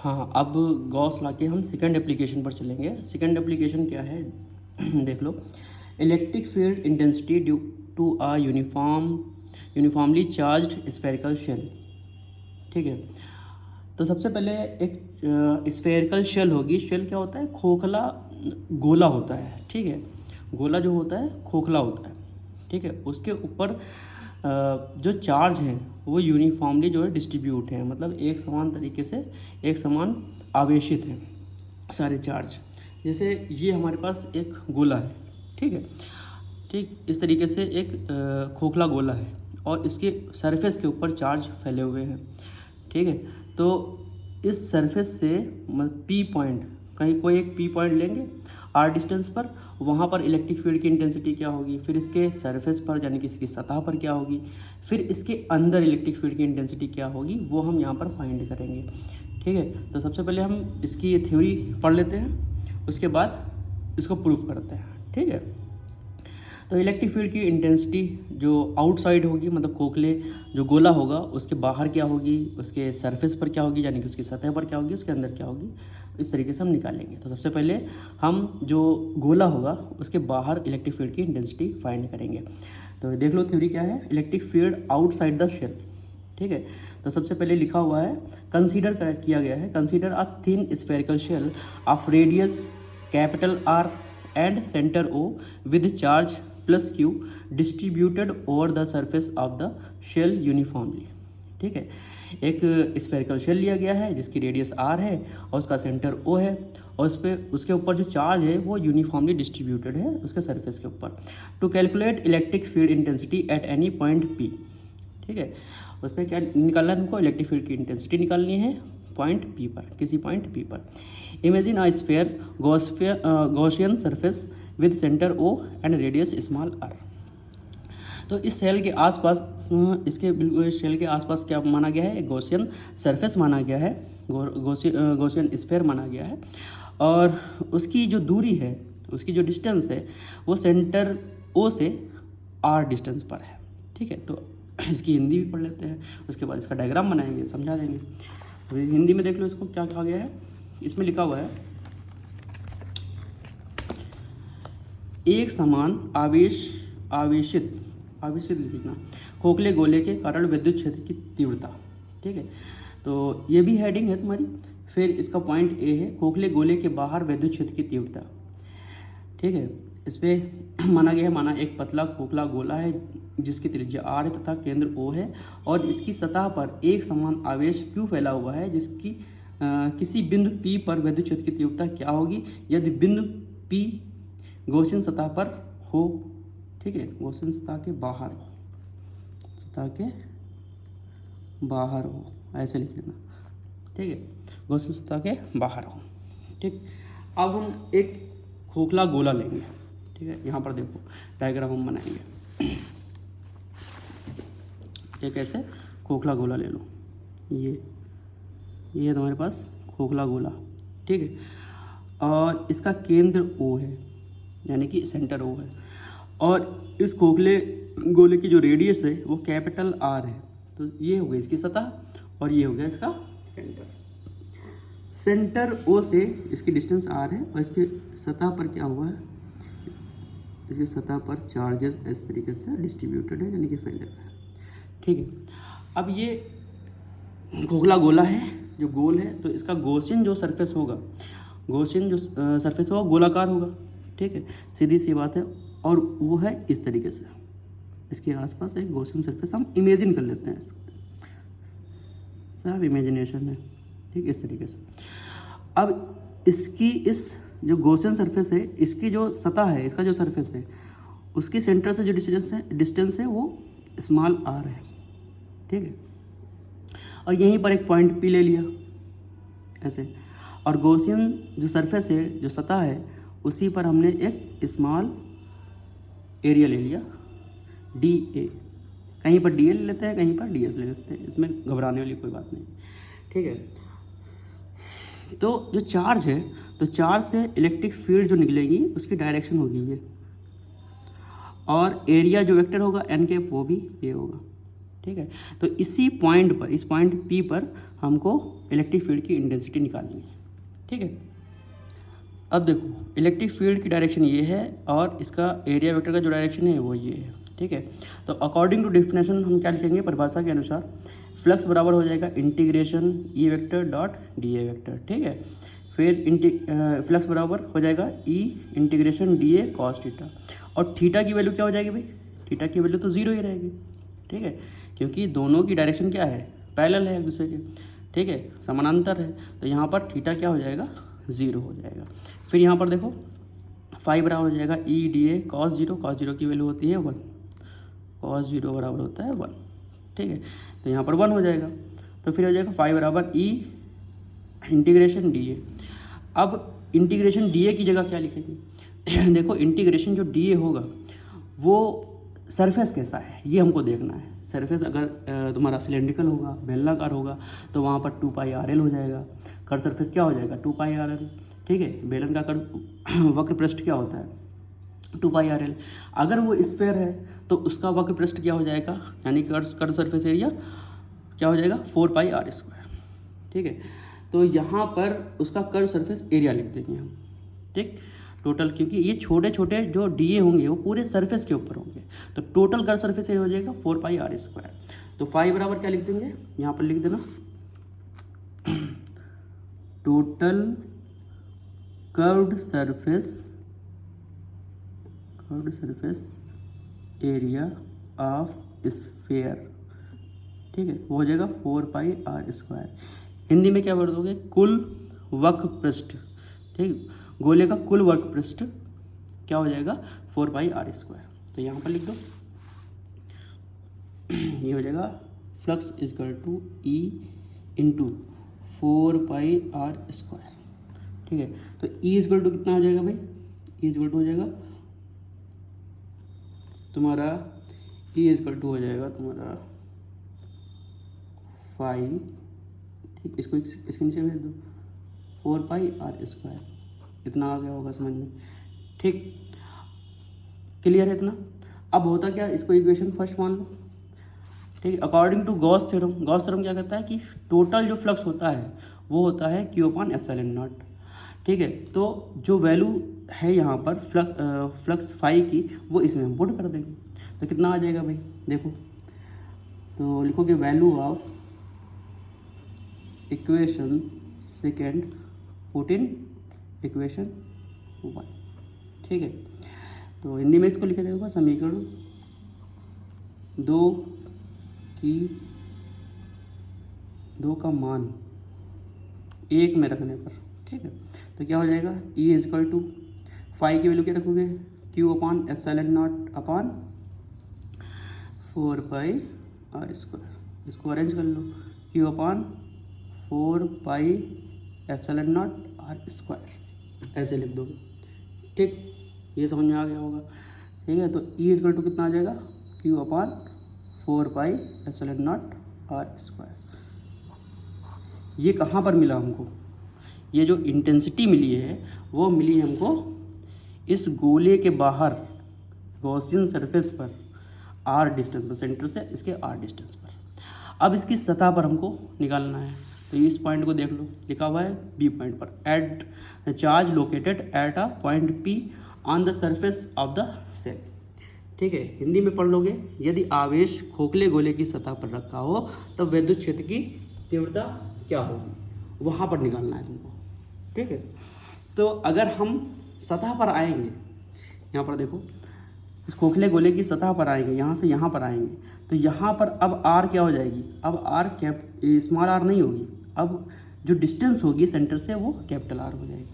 हाँ, अब गॉस ला के हम सेकंड एप्लीकेशन पर चलेंगे। सेकंड एप्लीकेशन क्या है देख लो। Electric field intensity due to a uniformly charged spherical shell. ठीक है, तो सबसे पहले एक स्फेरिकल शेल होगी। शेल क्या होता है? खोखला गोला होता है। ठीक है, गोला जो होता है खोखला होता है। ठीक है, उसके ऊपर जो चार्ज हैं वो यूनिफॉर्मली जो है डिस्ट्रीब्यूट हैं, मतलब एक समान तरीके से एक समान आवेशित हैं सारे चार्ज। जैसे ये हमारे पास एक गोला है। ठीक है, ठीक इस तरीके से एक खोखला गोला है और इसके सरफेस के ऊपर चार्ज फैले हुए हैं। ठीक है, तो इस सरफेस से मतलब पी पॉइंट, कहीं कोई एक पी पॉइंट लेंगे आर डिस्टेंस पर, वहाँ पर इलेक्ट्रिक फील्ड की इंटेंसिटी क्या होगी, फिर इसके सरफेस पर यानी कि इसकी सतह पर क्या होगी, फिर इसके अंदर इलेक्ट्रिक फील्ड की इंटेंसिटी क्या होगी, वो हम यहाँ पर फाइंड करेंगे। ठीक है, तो सबसे पहले हम इसकी थ्योरी पढ़ लेते हैं, उसके बाद इसको प्रूफ करते हैं। ठीक है, तो इलेक्ट्रिक फील्ड की इंटेंसिटी जो आउटसाइड होगी, मतलब खोखले जो गोला होगा उसके बाहर क्या होगी, उसके सरफेस पर क्या होगी यानी कि उसकी सतह पर क्या होगी, उसके अंदर क्या होगी, इस तरीके से हम निकालेंगे। तो सबसे पहले हम जो गोला होगा उसके बाहर इलेक्ट्रिक फील्ड की इंटेंसिटी फाइंड करेंगे। तो देख लो थ्योरी क्या है, electric field outside the shell. ठीक है, तो सबसे पहले लिखा हुआ है, कंसीडर किया गया है, consider a thin spherical shell of radius capital R and centre O with charge plus Q distributed over the surface of the shell uniformly. ठीक है, एक स्फेरिकल शेल लिया गया है जिसकी रेडियस आर है और उसका सेंटर ओ है, और उस पर उसके ऊपर जो चार्ज है वो यूनिफॉर्मली डिस्ट्रीब्यूटेड है उसके सरफेस के ऊपर। To calculate electric field intensity at any point P. ठीक है, उस पर क्या निकालना है तुमको, इलेक्ट्रिक फील्ड की इंटेंसिटी निकालनी है पॉइंट पी पर, किसी पॉइंट पी पर। Imagine a sphere Gaussian surface with centre O and radius small R. तो इस सेल के आसपास इसके बिल्कुल सेल के आसपास क्या माना गया है, एक गॉसियन सरफेस माना गया है, गॉसियन स्फेयर माना गया है, और उसकी जो दूरी है, उसकी जो डिस्टेंस है वो सेंटर ओ से आर डिस्टेंस पर है। ठीक है, तो इसकी हिंदी भी पढ़ लेते हैं, उसके बाद इसका डायग्राम बनाएंगे, समझा देंगे। तो हिंदी में देख लो इसको क्या कहा गया है, इसमें लिखा हुआ है, एक समान आवेशित लिखना खोखले गोले के कारण विद्युत क्षेत्र की तीव्रता। ठीक है, तो ये भी हेडिंग है तुम्हारी। फिर इसका पॉइंट ए है, खोखले गोले के बाहर विद्युत क्षेत्र की तीव्रता। ठीक है, इस पर माना गया है, माना एक पतला खोखला गोला है जिसकी त्रिज्या आर है तथा केंद्र ओ है, और इसकी सतह पर एक समान आवेश क्यू फैला हुआ है, जिसकी किसी बिंदु पी पर विद्युत क्षेत्र की तीव्रता क्या होगी यदि बिंदु पी गॉसियन सतह पर हो। ठीक है, गॉसियन सतह के बाहर हो, सतह के बाहर हो, ऐसे लिख लेना। ठीक है, गॉसियन सतह के बाहर हो। ठीक, अब हम एक खोखला गोला लेंगे। ठीक है, यहाँ पर देखो डायग्राम हम बनाएंगे। एक ऐसे खोखला गोला ले लो, ये है तुम्हारे पास खोखला गोला। ठीक है, और इसका केंद्र ओ है यानी कि सेंटर ओ है, और इस खोखले गोले की जो रेडियस है वो कैपिटल आर है। तो ये हो गई इसकी सतह और ये हो गया इसका सेंटर। सेंटर ओ से इसकी डिस्टेंस आर है और इसकी सतह पर क्या हुआ है, इसकी सतह पर चार्जेस इस तरीके से डिस्ट्रीब्यूटेड है यानी कि फैले हुए हैं। ठीक है, अब ये खोखला गोला है जो गोल है, तो इसका गॉसियन जो सरफेस होगा, गॉसियन जो सरफेस होगा गोलाकार होगा। ठीक है, सीधी सी बात है, और वो है इस तरीके से, इसके आसपास एक गॉसियन सरफेस हम इमेजिन कर लेते हैं, सब इमेजिनेशन है। ठीक, इस तरीके से। अब इसकी इस जो गॉसियन सरफेस है, इसकी जो सतह है, इसका जो सरफेस है, उसके सेंटर से जो डिस्टेंस है वो स्मॉल आर है। ठीक है, और यहीं पर एक पॉइंट पी ले लिया ऐसे, और गॉसियन जो सरफेस है, जो सतह है, उसी पर हमने एक स्मॉल एरिया ले लिया डी ए। कहीं पर डी ए ले लेते हैं, कहीं पर डी एस ले लेते हैं, इसमें घबराने वाली कोई बात नहीं। ठीक है, तो जो चार्ज है, तो चार्ज से इलेक्ट्रिक फील्ड जो निकलेगी उसकी डायरेक्शन होगी ये, और एरिया जो वेक्टर होगा एन कैप वो भी ये होगा। ठीक है। तो इसी पॉइंट पर, इस पॉइंट P पर हमको इलेक्ट्रिक फील्ड की इंटेंसिटी निकालनी है, ठीक है। अब देखो इलेक्ट्रिक फील्ड की डायरेक्शन ये है और इसका एरिया वेक्टर का जो डायरेक्शन है वो ये है, ठीक है। तो अकॉर्डिंग टू डेफिनेशन हम क्या लिखेंगे, परिभाषा के अनुसार फ्लक्स बराबर हो जाएगा integration E vector dot d A vector, ठीक है। फिर फ्लक्स बराबर हो जाएगा E integration d A cos theta, और थीटा की वैल्यू क्या हो जाएगी भाई, थीटा की वैल्यू तो ज़ीरो ही रहेगी, ठीक है, क्योंकि दोनों की डायरेक्शन क्या है, पैरेलल है एक दूसरे के, ठीक है, समानांतर है। तो यहाँ पर थीटा क्या हो जाएगा, ज़ीरो हो जाएगा। फिर यहाँ पर देखो फाई बराबर हो जाएगा E D A cos zero, cos zero की वैल्यू होती है 1, कॉस जीरो बराबर होता है 1, ठीक है। तो यहाँ पर 1 हो जाएगा। तो फिर हो जाएगा फाई बराबर ई इंटीग्रेशन डी ए। अब इंटीग्रेशन डी ए की जगह क्या लिखेंगे देखो इंटीग्रेशन जो डी ए होगा वो सरफेस कैसा है ये हमको देखना है। सरफेस अगर तुम्हारा सिलेंड्रिकल होगा, बेलनाकार होगा, तो वहाँ पर 2 पाई आर एल हो जाएगा। कर सरफेस क्या हो जाएगा 2 पाई आर एल, ठीक है। बेलन का कर वक्र पृष्ठ क्या होता है 2 पाई आर एल। अगर वो स्फेयर है तो उसका वक्र पृष्ठ क्या हो जाएगा, यानी कर सरफेस एरिया क्या हो जाएगा 4 पाई आर स्क्वायर, ठीक है। तो यहाँ पर उसका कर सरफेस एरिया लिख देंगे हम, ठीक। टोटल, क्योंकि ये छोटे छोटे जो डी ए होंगे वो पूरे सरफेस के ऊपर होंगे, तो टोटल कर सरफेस एरिया हो जाएगा 4 पाई आर स्क्वायर। तो फाई बराबर क्या लिख देंगे, यहाँ पर लिख देना total curved surface area of sphere, ठीक है, वो हो जाएगा 4 पाई आर स्क्वायर। हिंदी में क्या बोल दोगे, कुल वक्र पृष्ठ, ठीक, गोले का कुल वक्र पृष्ठ क्या हो जाएगा 4 पाई आर स्क्वायर। तो यहाँ पर लिख दो ये हो जाएगा flux equal to E into 4 pi R square, ठीक है। तो ई इजकल टू कितना हो जाएगा भाई, ई इजकल टू हो जाएगा तुम्हारा, ई इजकल टू हो जाएगा तुम्हारा 5, ठीक, इसको इसके नीचे भेज दो 4 पाई आर स्क्वायर, इतना आ गया होगा समझ में, ठीक, क्लियर है इतना। अब होता क्या, इसको इक्वेशन फर्स्ट मान लो, ठीक। According to Gauss theorem, Gauss theorem क्या कहता है कि टोटल जो फ्लक्स होता है वो होता है Q अपॉन एप्सिलॉन नॉट, ठीक है। तो जो वैल्यू है यहाँ पर फ्लक्स फाई की वो इसमें हम पुट कर देंगे, तो कितना आ जाएगा भाई, देखो तो लिखोगे value of equation second put in equation 1, ठीक है। तो हिंदी में इसको लिखे देगा समीकरण 2 का मान 1 में रखने पर, ठीक है। तो क्या हो जाएगा, E इजकल टू फाई की वैल्यू क्या रखोगे Q upon epsilon naught upon 4 pi R square, इसको अरेंज कर लो Q upon 4 pi epsilon naught R square, ऐसे लिख दोगे, ठीक, ये समझ में आ गया होगा, ठीक है। तो E इजकल टू कितना आ जाएगा Q upon 4 pi epsilon naught R square. ये कहाँ पर मिला हमको, ये जो इंटेंसिटी मिली है वो मिली हमको इस गोले के बाहर गॉसियन सरफेस पर r डिस्टेंस पर, सेंटर से इसके r डिस्टेंस पर। अब इसकी सतह पर हमको निकालना है, तो इस पॉइंट को देख लो, लिखा हुआ है बी पॉइंट पर, at charge located at a point P on the surface of the shell, ठीक है। हिंदी में पढ़ लोगे, यदि आवेश खोखले गोले की सतह पर रखा हो तब विद्युत क्षेत्र की तीव्रता क्या होगी, वहाँ पर निकालना है तुमको, ठीक है। तो अगर हम सतह पर आएंगे, यहाँ पर देखो इस खोखले गोले की सतह पर आएंगे, यहाँ से यहाँ पर आएंगे, तो यहाँ पर अब r क्या हो जाएगी, अब r स्मॉल r नहीं होगी, अब जो डिस्टेंस होगी सेंटर से वो कैपिटल R हो जाएगी,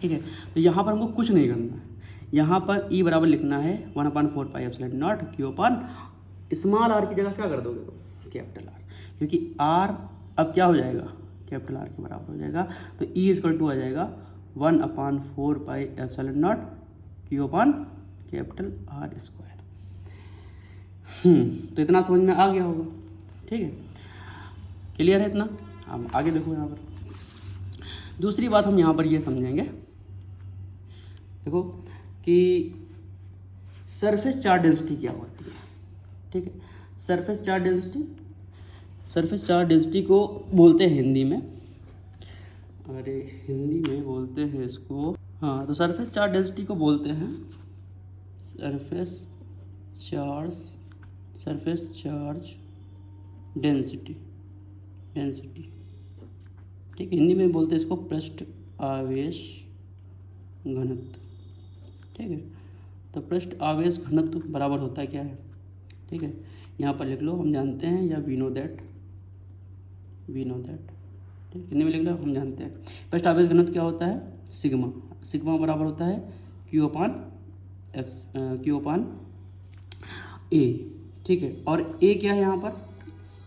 ठीक है। तो यहाँ पर हमको कुछ नहीं करना है, यहाँ पर E बराबर लिखना है 1/4 पाई epsilon not Q upon small r की जगह क्या कर दोगे तो कैपिटल R, क्योंकि R अब क्या हो जाएगा कैपिटल R के बराबर हो जाएगा। तो E इजकल टू आ जाएगा 1/4 पाई epsilon not Q upon capital R square. तो इतना समझ में आ गया होगा, ठीक है, क्लियर है इतना। अब आगे देखो, यहाँ पर दूसरी बात हम यहाँ पर ये समझेंगे, देखो कि सरफेस चार्ज डेंसिटी क्या होती है, ठीक है। Surface charge density, surface charge density को बोलते हैं हिंदी में, अरे हिंदी में बोलते हैं इसको, हाँ, तो सरफेस चार्ज डेंसिटी को बोलते हैं सरफेस चार्ज डेंसिटी, ठीक है, हिंदी में बोलते हैं इसको पृष्ठ आवेश घनत्व, ठीक है। तो पृष्ठ आवेश घनत्व बराबर होता है क्या है, ठीक है, यहाँ पर लिख लो, हम जानते हैं, या वी नो दैट, ठीक, हिंदी में लिख लो, हम जानते हैं पृष्ठ आवेश घनत्व क्या होता है, सिग्मा बराबर होता है Q अपान A, ठीक है। और A क्या है यहाँ पर,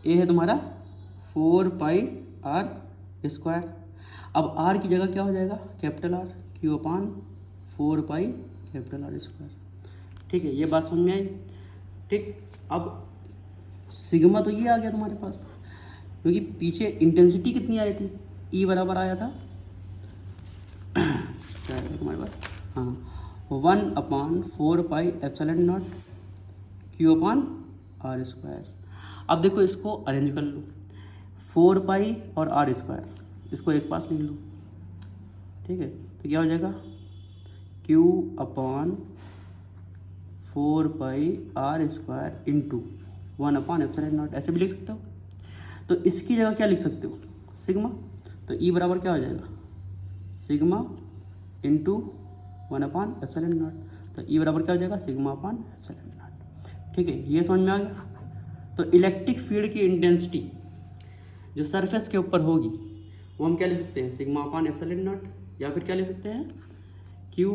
A है तुम्हारा 4πr²। अब R की जगह क्या हो जाएगा, कैपिटल R, Q अपान 4πR², ठीक है, ये बात समझ में आई, ठीक। अब सिग्मा तो ये आ गया तुम्हारे पास, क्योंकि पीछे इंटेंसिटी कितनी आई थी, E बराबर आया था क्या आया तुम्हारे पास, हाँ, 1/4πε0 Q अपान R²। अब देखो इसको अरेंज कर लो, 4π और R², इसको एक पास लिख लो, ठीक है, तो क्या हो जाएगा Q अपान 4πr² इंटू 1/ε0, ऐसे भी लिख सकते हो। तो इसकी जगह क्या लिख सकते हो, सिग्मा, तो E बराबर क्या हो जाएगा, सिग्मा इंटू 1/ε0, तो E बराबर क्या हो जाएगा, सिग्मा अपान ε0, ठीक है, ये समझ में आ गया। तो इलेक्ट्रिक फील्ड की इंटेंसिटी जो सरफेस के ऊपर होगी वो हम क्या लिख सकते हैं, सिग्मा अपान ε0, या फिर क्या लिख सकते हैं, Q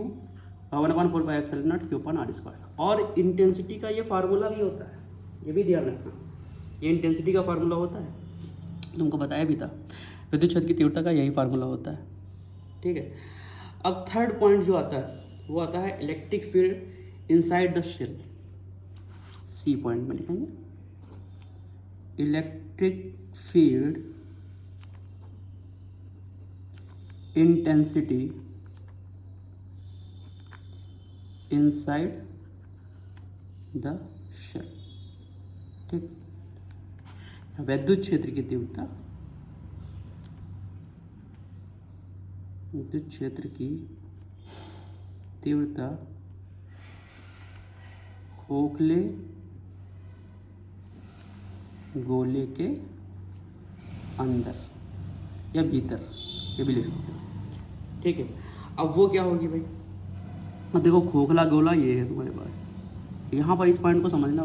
1/4πε0 Q अपान R²। और इंटेंसिटी का ये फार्मूला भी होता है, ये भी ध्यान रखना, ये इंटेंसिटी का फार्मूला होता है, तुमको बताया भी था, विद्युत क्षेत्र की तीव्रता का यही फार्मूला होता है, ठीक है। अब थर्ड पॉइंट जो आता है वो आता है electric field inside the shell, C point में लिखेंगे, electric field intensity inside the shell, ठीक। विद्युत क्षेत्र की तीव्रता, विद्युत क्षेत्र की तीव्रता खोखले गोले के अंदर या भीतर, ये भी लिख सकते हो, ठीक है। अब वो क्या होगी भाई, अब देखो खोखला गोला ये है तुम्हारे पास, यहाँ पर इस पॉइंट को समझना,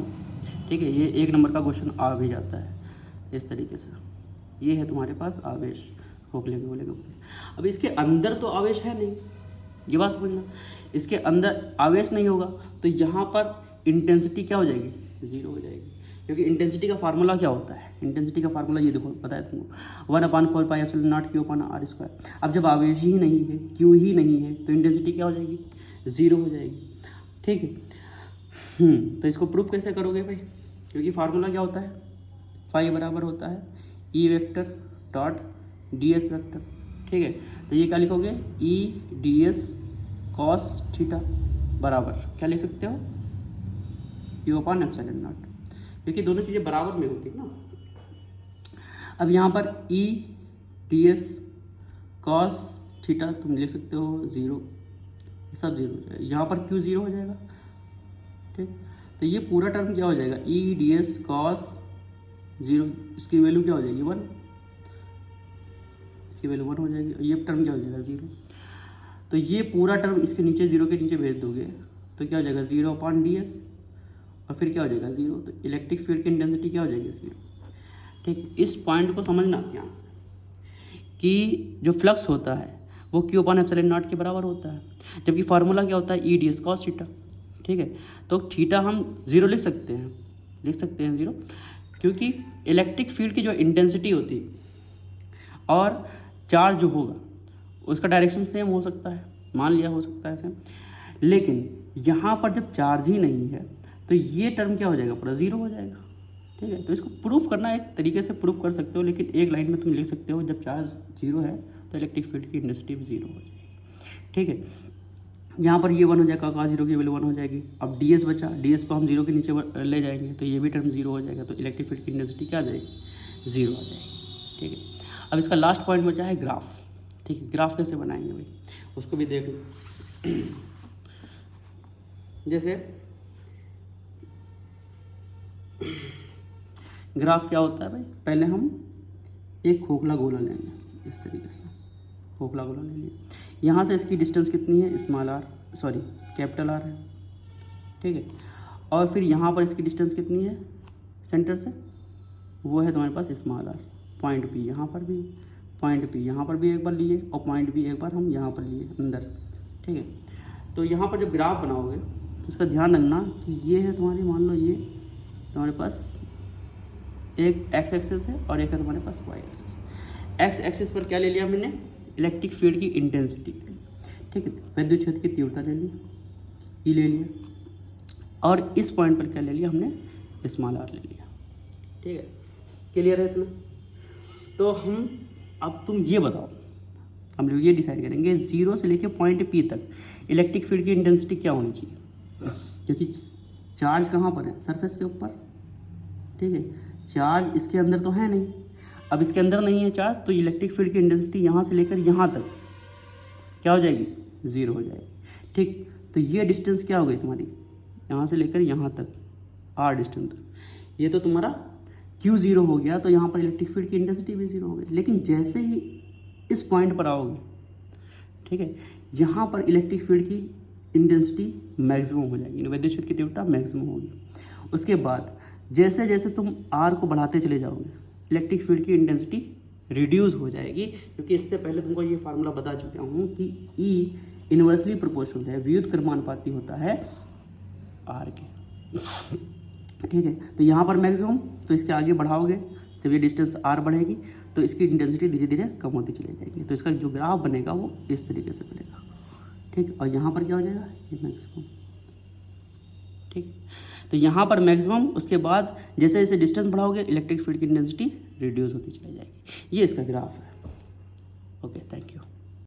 ठीक है, ये 1 नंबर का क्वेश्चन आ भी जाता है इस तरीके से, ये है तुम्हारे पास आवेश खोखले गोले के ऊपर। अब इसके अंदर तो आवेश है नहीं, ये बात समझना, इसके अंदर आवेश नहीं होगा तो यहाँ पर इंटेंसिटी क्या हो जाएगी, 0 हो जाएगी, क्योंकि इंटेंसिटी का फार्मूला क्या होता है, इंटेंसिटी का फार्मूला ये देखो पता है तुमको, 1/4πε0 Q अपान R²। अब जब आवेश ही नहीं है, Q ही नहीं है, तो इंटेंसिटी क्या हो जाएगी, 0 हो जाएगी, ठीक है। तो इसको प्रूफ कैसे करोगे भाई, क्योंकि फार्मूला क्या होता है, फाई बराबर होता है E vector dot DS vector, ठीक है। तो ये क्या लिखोगे, E DS cos थीटा बराबर क्या लिख सकते हो, Q अपान ε0, क्योंकि दोनों चीज़ें बराबर में होती है ना। अब यहाँ पर E DS cos थीटा तुम लिख सकते हो 0, सब 0 हो जाएगा, यहाँ पर Q 0 हो जाएगा, ठीक। तो ये पूरा टर्म क्या हो जाएगा, E DS cos 0, इसकी वैल्यू क्या हो जाएगी 1, इसकी वैल्यू 1 हो जाएगी, ये टर्म क्या हो जाएगा 0। तो ये पूरा टर्म इसके नीचे 0 के नीचे भेज दोगे तो क्या हो जाएगा 0 अपान DS, और फिर क्या हो जाएगा 0, तो इलेक्ट्रिक फील्ड की इंटेंसिटी क्या हो जाएगी 0, ठीक। इस पॉइंट को समझना ध्यान से कि जो फ्लक्स होता है वो Q अपान ε0 के बराबर होता है, जबकि फार्मूला क्या होता है E DS cos थीटा, ठीक है। तो थीटा हम 0 लिख सकते हैं 0, क्योंकि इलेक्ट्रिक फील्ड की जो इंटेंसिटी होती है और चार्ज जो होगा उसका डायरेक्शन सेम हो सकता है, मान लिया हो सकता है सेम, लेकिन यहाँ पर जब चार्ज ही नहीं है तो ये टर्म क्या हो जाएगा, पूरा 0 हो जाएगा, ठीक है। तो इसको प्रूफ करना एक तरीके से प्रूफ कर सकते हो, लेकिन एक लाइन में तुम लिख सकते हो जब चार्ज 0 है तो इलेक्ट्रिक फील्ड की इंटेंसिटी भी 0 हो जाएगी, ठीक है। यहाँ पर ये 1 हो जाएगा, का 0 की वैल्यू 1 हो जाएगी। अब ds बचा, ds को हम 0 के नीचे ले जाएंगे तो ये भी टर्म 0 हो जाएगा, तो इलेक्ट्रिक फील्ड की इंटेंसिटी क्या आ जाएगी, 0 आ जाएगी। ठीक है, अब इसका लास्ट पॉइंट बचा है ग्राफ। ठीक है, ग्राफ कैसे बनाएंगे भाई, उसको भी देख लो। जैसे ग्राफ क्या होता है भाई, पहले हम एक खोखला गोला लेंगे, इस तरीके से खोखला गोला ले लिया। यहाँ से इसकी डिस्टेंस कितनी है, small R, sorry capital R है। ठीक है, और फिर यहाँ पर इसकी डिस्टेंस कितनी है सेंटर से, वो है तुम्हारे पास स्मॉल आर। पॉइंट पी यहाँ पर भी, पॉइंट पी यहाँ पर भी एक बार लिए, और पॉइंट बी एक बार हम यहाँ पर लिए अंदर। ठीक है, तो यहाँ पर जब ग्राफ बनाओगे तो इसका ध्यान रखना कि ये है तुम्हारी, मान लो ये तुम्हारे पास एक एक्स एक्सिस है और एक है तुम्हारे पास वाई एक्सिस। एक्स एक्सिस पर क्या ले लिया मैंने, इलेक्ट्रिक फील्ड की इंटेंसिटी। ठीक है, विद्युत क्षेत्र की तीव्रता ले ली, ई ले लिया, और इस पॉइंट पर क्या ले लिया हमने, स्मॉल आर ले लिया। ठीक है, क्लियर है इतना। तो हम, अब तुम ये बताओ, हम लोग ये डिसाइड करेंगे 0 से लेके पॉइंट पी तक इलेक्ट्रिक फील्ड की इंटेंसिटी क्या होनी चाहिए, क्योंकि चार्ज कहाँ पर है, सरफेस के ऊपर। ठीक है, चार्ज इसके अंदर तो है नहीं, अब इसके अंदर नहीं है चार्ज, तो इलेक्ट्रिक फील्ड की इंटेंसिटी यहाँ से लेकर यहाँ तक क्या हो जाएगी, 0 हो जाएगी। ठीक, तो ये डिस्टेंस क्या हो गई तुम्हारी, यहाँ से लेकर यहाँ तक आर डिस्टेंस तक, ये तो तुम्हारा क्यू 0 हो गया, तो यहाँ पर इलेक्ट्रिक फील्ड की इंटेंसिटी भी 0 हो गई। लेकिन जैसे ही इस पॉइंट पर आओगे, ठीक है, यहाँ पर इलेक्ट्रिक फील्ड की इंटेंसिटी मैक्सिमम हो जाएगी, विद्युत क्षेत्र की तीव्रता मैक्सिमम होगी। उसके बाद जैसे जैसे तुम आर को बढ़ाते चले जाओगे, इलेक्ट्रिक फील्ड की इंटेंसिटी रिड्यूस हो जाएगी, क्योंकि इससे पहले तुमको ये फार्मूला बता चुका हूँ कि ई इन्वर्सली प्रोपोर्शनल है, व्युत्क्रमानुपाती क्रमानुपाती होता है आर के। ठीक है, तो यहाँ पर मैक्सिमम, तो इसके आगे बढ़ाओगे, जब ये डिस्टेंस आर बढ़ेगी तो इसकी इंटेंसिटी धीरे धीरे कम होती चली जाएगी। तो इसका जो ग्राफ बनेगा वो इस तरीके से बनेगा। ठीक, और यहाँ पर क्या हो जाएगा, ये मैक्सिमम। ठीक, तो यहाँ पर मैक्सिमम, उसके बाद जैसे जैसे डिस्टेंस बढ़ाओगे इलेक्ट्रिक फील्ड की इंटेंसिटी रिड्यूस होती चली जाएगी। ये इसका ग्राफ है। Okay, thank you.